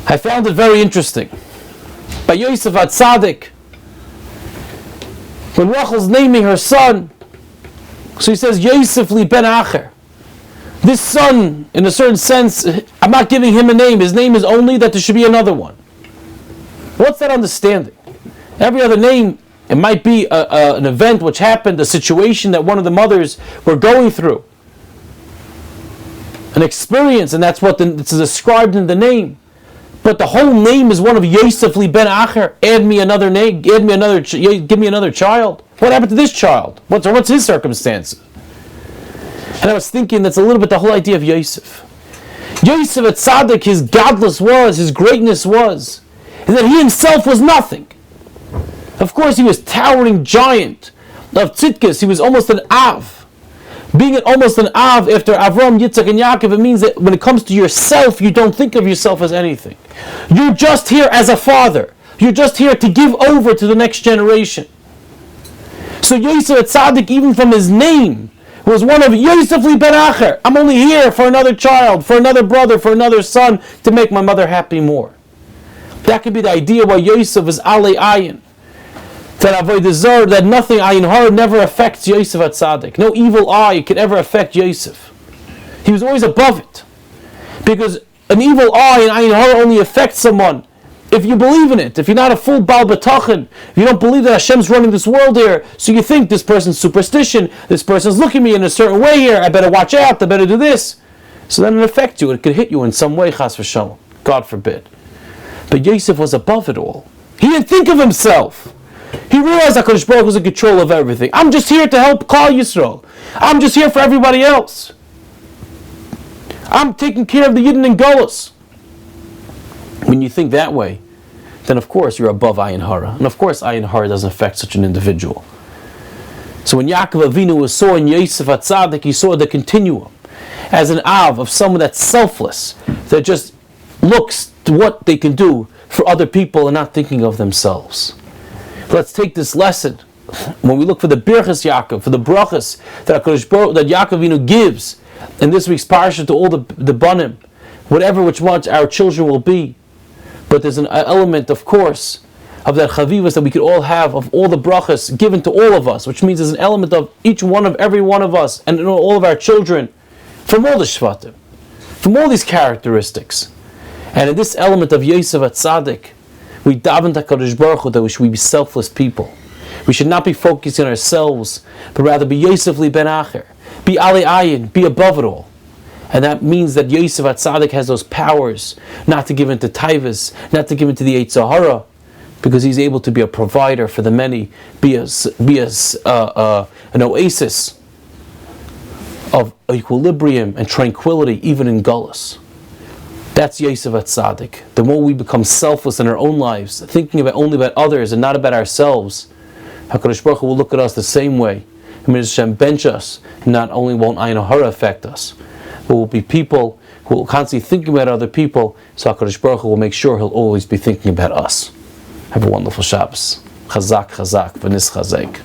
I found it very interesting. By Yosef HaTzadik, when Rachel's naming her son, so he says, Yosef li ben Acher. This son, in a certain sense, I'm not giving him a name. His name is only that there should be another one. What's that understanding? Every other name, it might be an event which happened, a situation that one of the mothers were going through. An experience, and that's what it's described in the name. But the whole name is one of Yosef li ben Acher. Add me another name. Give me another child. What happened to this child? What's his circumstances? And I was thinking that's a little bit the whole idea of Yosef. Yosef HaTzadik, his godless his greatness was, and that he himself was nothing. Of course, he was towering giant of tzidkes. He was almost an Av. Being almost an Av after Avram, Yitzchak, and Yaakov, it means that when it comes to yourself, you don't think of yourself as anything. You're just here as a father. You're just here to give over to the next generation. So Yosef HaTzadik, even from his name, was one of Yosef li ben Acher. I'm only here for another child, for another brother, for another son, to make my mother happy more. That could be the idea why Yosef is alei ayin. That avodah zarah, that nothing, ayin hara, never affects Yosef HaTzadik. No evil eye could ever affect Yosef. He was always above it. Because an evil eye and ayin hara only affects someone if you believe in it. If you're not a full Baal B'tachin, if you don't believe that Hashem's running this world here, so you think this person's superstition, this person's looking at me in a certain way here, I better watch out, I better do this. So then it affects you, it could hit you in some way, chas v'shalom, God forbid. But Yosef was above it all. He didn't think of himself. He realized that HaKadosh Baruch Hu was in control of everything. I'm just here to help Klal Yisrael. I'm just here for everybody else. I'm taking care of the Yidden and Golos. When you think that way, then of course you're above ayin hara. And of course ayin hara doesn't affect such an individual. So when Yaakov Avinu saw in Yosef HaTzadik, he saw the continuum as an Av of someone that's selfless, that just looks to what they can do for other people and not thinking of themselves. Let's take this lesson when we look for the Birchas Yaakov, for the brachas that Yaakov Avinu gives in this week's parsha to all the banim, whatever which much our children will be. But there's an element, of course, of that chavivas that we could all have, of all the brachas given to all of us, which means there's an element of each one of every one of us, and all of our children, from all the shvatim, from all these characteristics. And in this element of Yosef HaTzadik, we daven to HaKadosh Baruch Hu that we should be selfless people. We should not be focusing on ourselves, but rather be Yosef li ben Acher, be alei ayin, be above it all. And that means that Yosef HaTzadik has those powers not to give into taivas, not to give into the Yetzer Hara, because he's able to be a provider for the many, be an oasis of equilibrium and tranquility, even in Gullus. That's Yosef HaTzadik. The more we become selfless in our own lives, thinking only about others and not about ourselves, HaKadosh Baruch Hu will look at us the same way. And when Hashem bench us, not only won't ayin hara affect us, but we'll be people who will constantly think about other people, so HaKadosh Baruch Hu will make sure He'll always be thinking about us. Have a wonderful Shabbos. Chazak, chazak, v'nis chazek.